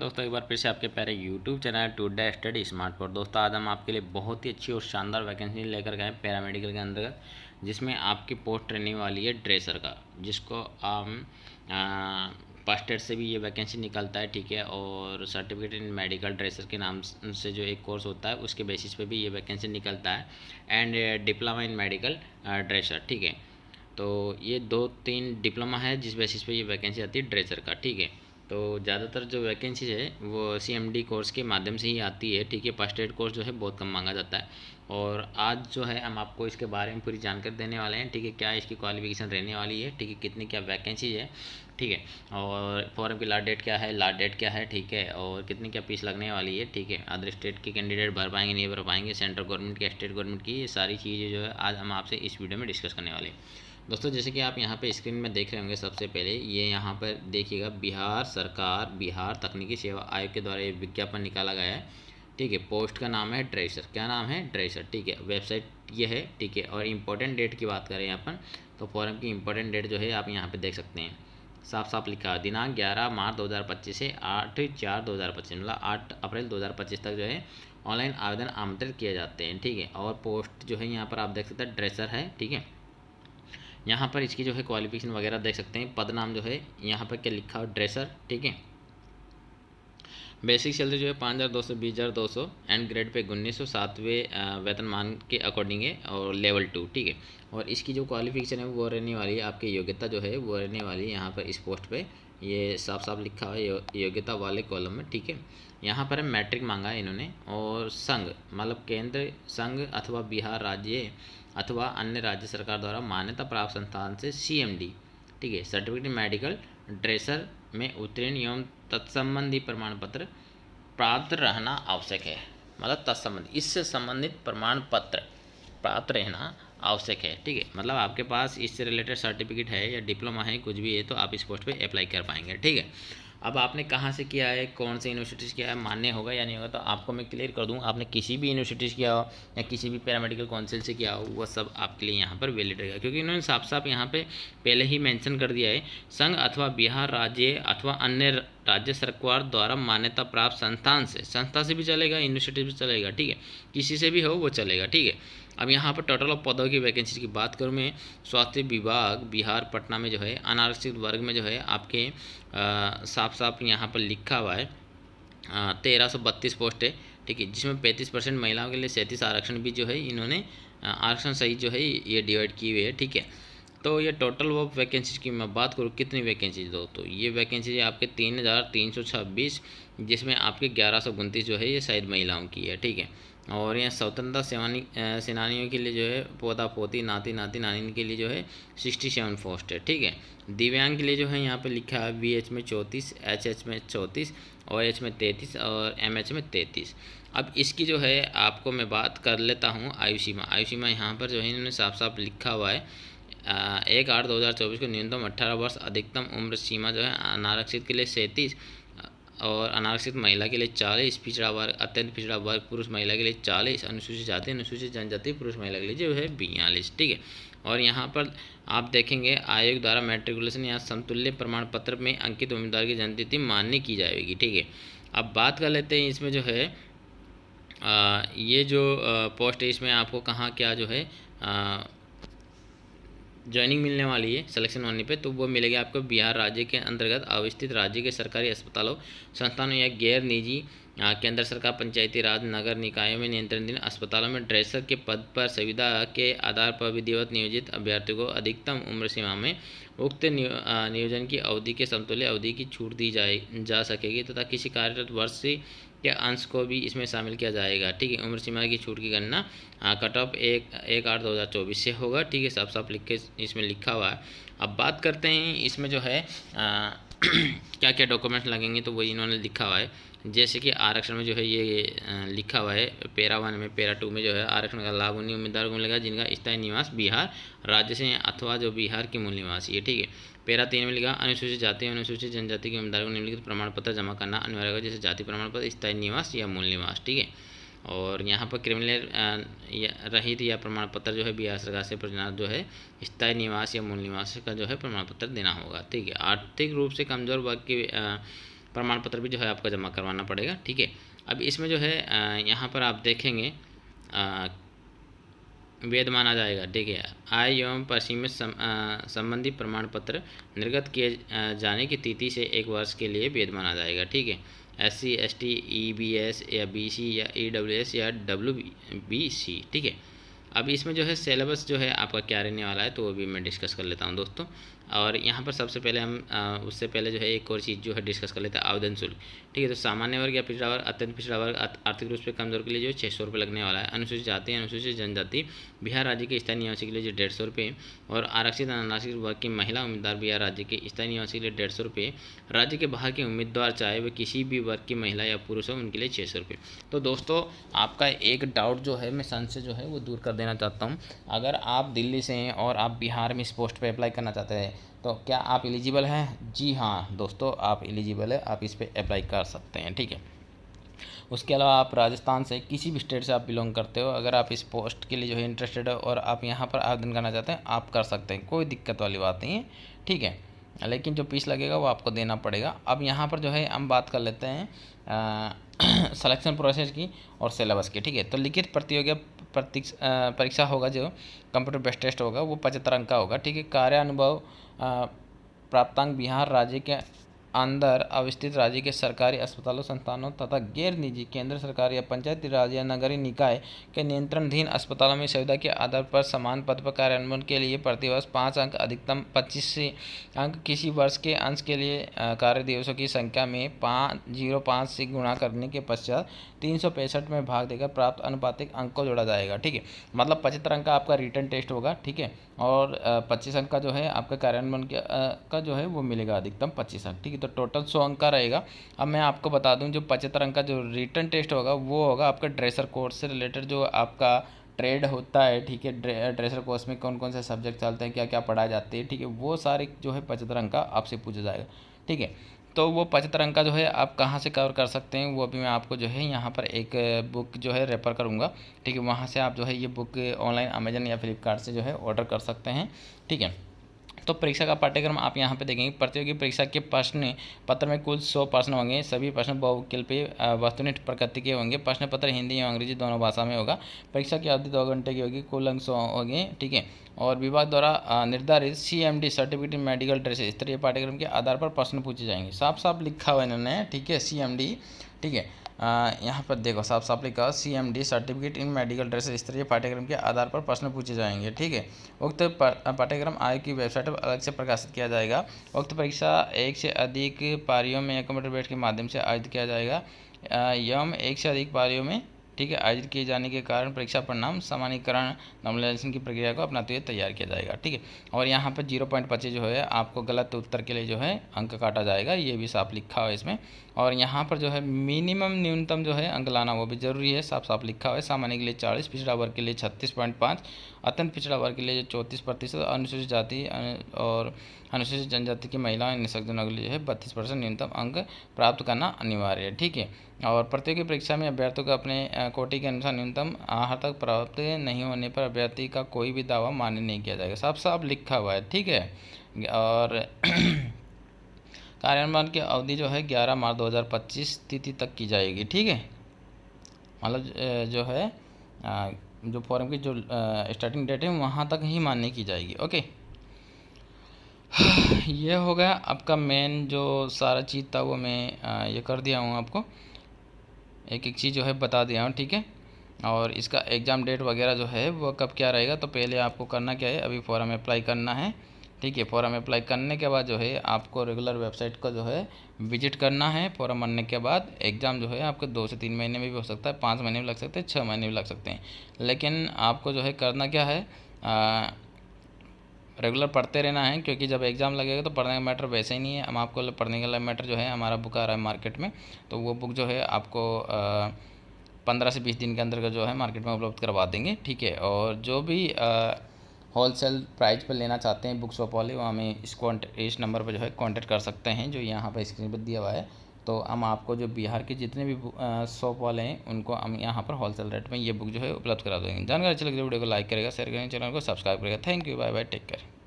दोस्तों, एक बार फिर से आपके प्यारे YouTube channel today study smart पर। दोस्तों, आज हम आपके लिए बहुत ही अच्छी और शानदार वैकेंसी लेकर गए पैरामेडिकल के अंतर्गत, जिसमें आपकी पोस्ट रहने वाली है ड्रेसर का, जिसको हम फर्स्ट एड से भी ये वैकेंसी निकलता है। ठीक है, और सर्टिफिकेट इन मेडिकल ड्रेसर के नाम से जो एक कोर्स होता है उसके बेसिस पे भी ये वैकेंसी निकलता है। And diploma in medical dresser. ठीक है, तो ये 2-3 डिप्लोमा है जिस बेसिस पे ये वैकेंसी आती है ड्रेसर का। ठीक है, तो ज़्यादातर जो वैकेंसीज है वो CMD कोर्स के माध्यम से ही आती है। ठीक है, फर्स्ट एड कोर्स जो है बहुत कम मांगा जाता है। और आज जो है हम आपको इसके बारे में पूरी जानकारी देने वाले हैं। ठीक है, क्या इसकी क्वालिफिकेशन रहने वाली है, ठीक है, कितनी क्या वैकेंसीज है, ठीक है, और फॉर्म की लास्ट डेट क्या है, लास्ट डेट क्या है, ठीक है, और कितनी क्या फीस लगने वाली है। ठीक है, अदर स्टेट के कैंडिडेट भर पाएंगे नहीं भर पाएंगे, सेंट्रल गवर्नमेंट की, स्टेट गवर्नमेंट की, ये सारी चीज़ें जो है आज हम आपसे इस वीडियो में डिस्कस करने वाले हैं। दोस्तों, जैसे कि आप यहाँ पे स्क्रीन में देख रहे होंगे, सबसे पहले ये यहाँ पर देखिएगा, बिहार सरकार बिहार तकनीकी सेवा आयोग के द्वारा ये विज्ञापन निकाला गया है। ठीक है, पोस्ट का नाम है ड्रेसर। क्या नाम है? ड्रेसर। ठीक है, वेबसाइट ये है। ठीक है, और इम्पोर्टेंट डेट की बात करें अपन तो फॉर्म की इम्पोर्टेंट डेट जो है आप यहाँ पे देख सकते हैं, साफ साफ लिखा है, दिनांक 11 मार्च 2025 से 8/4/2025, मतलब 8 अप्रैल 2025 तक जो है ऑनलाइन आवेदन आमंत्रित किए जाते हैं। ठीक है, और पोस्ट जो है यहाँ पर आप देख सकते हैं ड्रेसर है। ठीक है, यहाँ पर इसकी जो है क्वालिफिकेशन वगैरह देख सकते हैं। पद नाम जो है यहाँ पर क्या लिखा है, ड्रेसर। ठीक है, बेसिक सैलरी जो है 5,200 20,200 एंड ग्रेड पे 1900 7वें वेतनमान के अकॉर्डिंग है, और लेवल 2। ठीक है, और इसकी जो क्वालिफिकेशन है वो रहने वाली है, आपकी योग्यता जो है वो रहने वाली है यहाँ पर इस पोस्ट पे, ये साफ साफ लिखा हुआ है योग्यता वाले कॉलम में। ठीक है, यहाँ पर मैट्रिक मांगा है इन्होंने, और संघ मतलब केंद्र संघ अथवा बिहार राज्य अथवा अन्य राज्य सरकार द्वारा मान्यता प्राप्त संस्थान से CMD, ठीक है, सर्टिफिकेट मेडिकल ड्रेसर में उत्तीर्ण एवं तत्संबंधी प्रमाण पत्र प्राप्त रहना आवश्यक है। मतलब तत्संबंधी, इससे संबंधित प्रमाण पत्र प्राप्त रहना आवश्यक है। ठीक है, मतलब आपके पास इससे रिलेटेड सर्टिफिकेट है या डिप्लोमा है, कुछ भी है, तो आप इस पोस्ट पे अप्लाई कर पाएंगे। ठीक है, अब आपने कहाँ से किया है, कौन से यूनिवर्सिटी से किया है, मान्य होगा या नहीं होगा, तो आपको मैं क्लियर कर दूँ। आपने किसी भी यूनिवर्सिटी से किया हो या किसी भी पैरामेडिकल काउंसिल से किया हो, वह सब आपके लिए यहाँ पर वैलिड रहेगा, क्योंकि इन्होंने साफ साफ यहाँ पे पहले ही मेंशन कर दिया है, संघ अथवा बिहार राज्य अथवा अन्य राज्य सरकार द्वारा मान्यता प्राप्त संस्थान से, संस्था से भी चलेगा, यूनिवर्सिटी भी चलेगा। ठीक है, किसी से भी हो वो चलेगा। ठीक है, अब यहाँ पर टोटल ऑफ पदों की वैकेंसी की बात करूँ मैं, स्वास्थ्य विभाग बिहार पटना में जो है अनारक्षित वर्ग में जो है आपके साफ साफ यहाँ पर लिखा हुआ है 1332 पोस्ट है। ठीक है, जिसमें 35% महिलाओं के लिए 37 आरक्षण भी जो है इन्होंने आरक्षण सहित जो है ये डिवाइड किए हुए है। ठीक है, तो ये टोटल ऑफ वैकेंसीज की मैं बात करूँ कितनी वैकेंसीज दो, तो ये वैकेंसी आपके 3,326, जिसमें आपके 1129 जो है ये शायद महिलाओं की है। ठीक है, और यहाँ स्वतंत्रता सेनानियों के लिए जो है पोता पोती नाती नाती नानी के लिए जो है 67 पोस्ट है। ठीक है, दिव्यांग के लिए जो है यहाँ पे लिखा है VH में 34, HH में 34, OH में 33 और MH में 33। अब इसकी जो है आपको मैं बात कर लेता हूँ आयु सीमा यहाँ पर जो है इन्होंने साफ साफ लिखा हुआ है 1/8/2024 को न्यूनतम 18 वर्ष, अधिकतम उम्र सीमा जो है अनारक्षित के लिए 37 और अनारक्षित महिला के लिए 40, पिछड़ा वर्ग अत्यंत पिछड़ा वर्ग पुरुष महिला के लिए 40, अनुसूचित जाति अनुसूचित जनजाति पुरुष महिला के लिए जो है 42। ठीक है, और यहाँ पर आप देखेंगे आयोग द्वारा मैट्रिकुलेशन या समतुल्य प्रमाण पत्र में अंकित उम्मीदवार की जन्मतिथि मान्य की जाएगी। ठीक है, अब बात कर लेते हैं इसमें जो है ये जो पोस्ट है, इसमें आपको कहाँ क्या जो है ज्वाइनिंग मिलने वाली है सिलेक्शन होने पे, तो वो मिलेगी आपको बिहार राज्य के अंतर्गत अवस्थित राज्य के सरकारी अस्पतालों संस्थानों या गैर निजी केंद्र सरकार पंचायती राज नगर निकायों में नियंत्रणाधीन अस्पतालों में ड्रेसर के पद पर सुविधा के आधार पर विधिवत नियोजित अभ्यर्थियों को अधिकतम उम्र सीमा में उक्त नियोजन की अवधि के समतुल्य अवधि की छूट दी जा सकेगी, तथा किसी कार्यरत वर्ष के अंश को भी इसमें शामिल किया जाएगा। ठीक है, उम्र सीमा की छूट की गणना कट ऑफ 1/8/2024 से होगा। ठीक है, साफ साफ लिख के इसमें लिखा हुआ है। अब बात करते हैं इसमें जो है क्या क्या डॉक्यूमेंट्स लगेंगे, तो वही इन्होंने लिखा हुआ है। जैसे कि आरक्षण में जो है ये लिखा हुआ है पैरा 1 में, पैरा 2 में जो है आरक्षण का लाभ उन्हीं उम्मीदवारों को मिलेगा जिनका स्थायी निवास बिहार राज्य से अथवा जो बिहार के मूल निवासी है। ठीक है, पैरा 3 में लिखा अनुसूचित जाति अनुसूचित जनजाति के उम्मीदवारों को निम्नलिखित प्रमाण पत्र जमा करना अनिवार्य होगा, जैसे जाति प्रमाण पत्र, स्थायी निवास या मूल निवास। ठीक है, और यहाँ पर क्रिमिनल रहित या प्रमाण पत्र जो है बिहार सरकार से प्रमाण जो है स्थायी निवास या मूल निवास का जो है प्रमाण पत्र देना होगा। ठीक है, आर्थिक रूप से कमजोर वर्ग के प्रमाण पत्र भी जो है आपको जमा करवाना पड़ेगा, ठीक है। अब इसमें जो है यहाँ पर आप देखेंगे वैध माना जाएगा, ठीक है। आय एवं पश्चिमित संबंधी प्रमाण पत्र निर्गत किए जाने की तिथि से 1 वर्ष के लिए वैध माना जाएगा, ठीक है। SC ST EBS या BC या EWS या WBC, ठीक है। अब इसमें जो है सिलेबस जो है आपका क्या रहने वाला है तो वो भी मैं डिस्कस कर लेता हूँ दोस्तों। और यहाँ पर सबसे पहले हम उससे पहले जो है एक और चीज़ जो है डिस्कस कर लेते हैं, आवेदन शुल्क, ठीक है। तो सामान्य वर्ग या पिछड़ा वर्ग, अत्यंत पिछड़ा वर्ग, आर्थिक रूप से कमजोर के लिए जो 600 रुपये लगने वाला है। अनुसूचित जाति, अनुसूचित जनजाति, बिहार राज्य के स्थायी निवासी के लिए जो 150 रुपये, और आरक्षित अनारक्षित वर्ग की महिला उम्मीदवार बिहार राज्य के स्थायी निवासी के लिए 150 रुपये। राज्य के बाहर के उम्मीदवार चाहे वे किसी भी वर्ग की महिला या पुरुष हो उनके लिए 600 रुपये। तो दोस्तों आपका एक डाउट जो है मैं संशय जो है वो दूर कर देना चाहता हूँ। अगर आप दिल्ली से हैं और आप बिहार में इस पोस्ट पे अप्लाई करना चाहते हैं तो क्या आप एलिजिबल हैं? जी हाँ दोस्तों, आप एलिजिबल है, आप इस पे अप्लाई कर सकते हैं, ठीक है। उसके अलावा आप राजस्थान से किसी भी स्टेट से आप बिलोंग करते हो, अगर आप इस पोस्ट के लिए जो है इंटरेस्टेड हो और आप यहाँ पर आवेदन करना चाहते हैं, आप कर सकते हैं, कोई दिक्कत वाली बात नहीं है, ठीक है। लेकिन जो फीस लगेगा वो आपको देना पड़ेगा। अब यहाँ पर जो है हम बात कर लेते हैं सिलेक्शन प्रोसेस की और सिलेबस की, ठीक है। तो लिखित प्रतियोगिता परीक्षा होगा, जो कंप्यूटर बेस्ड टेस्ट होगा वो 75 अंक का होगा, ठीक है। कार्य अनुभव प्राप्तांक बिहार राज्य के अंदर अवस्थित राज्य के सरकारी अस्पतालों, संस्थानों तथा गैर निजी केंद्र सरकार या पंचायती राज या नगरीय निकाय के नियंत्रणाधीन अस्पतालों में सुविधा के आधार पर समान पद पर कार्यान्वयन के लिए प्रतिवर्ष 5 अंक, अधिकतम 25 अंक किसी वर्ष के अंश के लिए कार्य दिवसों की संख्या में 0.5 से गुणा करने के पश्चात 365 में भाग देकर प्राप्त अनुपातिक अंक को जोड़ा जाएगा, ठीक है। मतलब 75 अंक का आपका रिटन टेस्ट होगा, ठीक है, और 25 अंक का जो है आपका कार्यान्वयन का जो है वो मिलेगा अधिकतम 25 अंक, ठीक है। तो टोटल 100 अंक का रहेगा। अब मैं आपको बता दूं जो 75 अंक का जो रिटन टेस्ट होगा वो होगा आपका ड्रेसर कोर्स से रिलेटेड, जो आपका ट्रेड होता है, ठीक है। ड्रेसर कोर्स में कौन कौन से सब्जेक्ट चलते हैं, क्या क्या पढ़ाए जाते हैं, ठीक है, वो सारे जो है 75 अंक का आपसे पूछा जाएगा, ठीक है। तो वो 75 अंक का जो है आप कहाँ से कवर कर सकते हैं वो अभी मैं आपको जो है यहाँ पर एक बुक जो है रेफर करूँगा, ठीक है। वहाँ से आप जो है ये बुक ऑनलाइन अमेजन या फ्लिपकार्ट से जो है ऑर्डर कर सकते हैं, ठीक है। तो परीक्षा का पाठ्यक्रम आप यहाँ पे देखेंगे। प्रतियोगी परीक्षा के प्रश्न पत्र में कुल 100 प्रश्न होंगे। सभी प्रश्न बहुविकल्पीय वस्तुनिष्ठ प्रकृति के होंगे। प्रश्न पत्र हिंदी एवं अंग्रेजी दोनों भाषा में होगा। परीक्षा की अवधि 2 घंटे की होगी। कुल अंक 100 होंगे, ठीक है। और विभाग द्वारा निर्धारित CMD certificate in medical dress स्तरीय पाठ्यक्रम के आधार पर प्रश्न पूछे जाएंगे। साफ साफ लिखा हुआ इन्होंने, ठीक है, CMD, ठीक है। यहाँ पर देखो साफ साफ लिखा हुआ CMD certificate in medical dress स्तरीय पाठ्यक्रम के आधार पर प्रश्न पूछे जाएंगे, ठीक है। उक्त पाठ्यक्रम आयोग की वेबसाइट पर अलग से प्रकाशित किया जाएगा। उक्त परीक्षा 1 से अधिक पारियों में कंप्यूटर बेस के माध्यम से आयोजित किया जाएगा एवं 1 से अधिक पारियों में, ठीक है, आयोजित किए जाने के कारण परीक्षा परिणाम सामान्यीकरण नॉर्मलाइजेशन की प्रक्रिया को अपनाते हुए तैयार किया जाएगा, ठीक है। और यहाँ पर 0.25 जो है आपको गलत उत्तर के लिए जो है अंक काटा जाएगा, ये भी साफ लिखा हुआ है इसमें। और यहाँ पर जो है मिनिमम न्यूनतम जो है अंक लाना वो भी जरूरी है, साफ साफ लिखा हुआ है। सामान्य के लिए 40, पिछड़ा वर्ग के लिए 36.5, अत्यंत पिछड़ा वर्ग के लिए 34%, अनुसूचित जाति और अनुसूचित जनजाति की महिलाओं निःशक्तजनों के लिए है 32% न्यूनतम अंक प्राप्त करना अनिवार्य है, ठीक है। और प्रतियोगी परीक्षा में अभ्यर्थियों को अपने कोटि के अनुसार न्यूनतम आहर तक प्राप्त नहीं होने पर अभ्यर्थी का कोई भी दावा मान्य नहीं किया जाएगा, साफ साफ लिखा हुआ है, ठीक है। और कार्यान्वयन की अवधि जो है 11 मार्च 2025 तिथि तक की जाएगी, ठीक है। मतलब जो है जो फॉर्म की जो स्टार्टिंग डेट है वहाँ तक ही मान्य की जाएगी, ओके। ये हो गया आपका मेन जो सारा चीज़ था वो मैं ये कर दिया हूँ, आपको एक एक चीज़ जो है बता दिया हूँ, ठीक है। और इसका एग्ज़ाम डेट वगैरह जो है वो कब क्या रहेगा, तो पहले आपको करना क्या है, अभी फॉर्म अप्लाई करना है, ठीक है। फॉर्म अप्लाई करने के बाद जो है आपको रेगुलर वेबसाइट को जो है विजिट करना है। फॉर्म भरने के बाद एग्ज़ाम जो है आपको 2 से 3 महीने में भी हो सकता है, 5 महीने में लग सकते हैं, 6 महीने में लग सकते हैं। लेकिन आपको जो है करना क्या है, रेगुलर पढ़ते रहना है, क्योंकि जब एग्ज़ाम लगेगा तो पढ़ने का मैटर वैसे ही नहीं है। हम आपको पढ़ने का मैटर जो है हमारा बुक आ रहा है मार्केट में, तो वो बुक जो है आपको 15 से 20 दिन के अंदर का जो है मार्केट में उपलब्ध करवा देंगे, ठीक है। और जो भी होलसेल प्राइस पर लेना चाहते हैं बुक शॉप वाले, वो हमें इस नंबर पर जो है कांटेक्ट कर सकते हैं, जो यहाँ पर स्क्रीन पर दिया हुआ है। तो हम आपको जो बिहार के जितने भी शॉप वाले हैं उनको हम यहाँ पर होलसेल रेट में ये बुक जो है उपलब्ध करा देंगे। जानकारी अच्छी लगी वीडियो को लाइक करेगा, शेयर करेगा, चैनल को सब्सक्राइब करेगा। Thank you, bye bye, take care.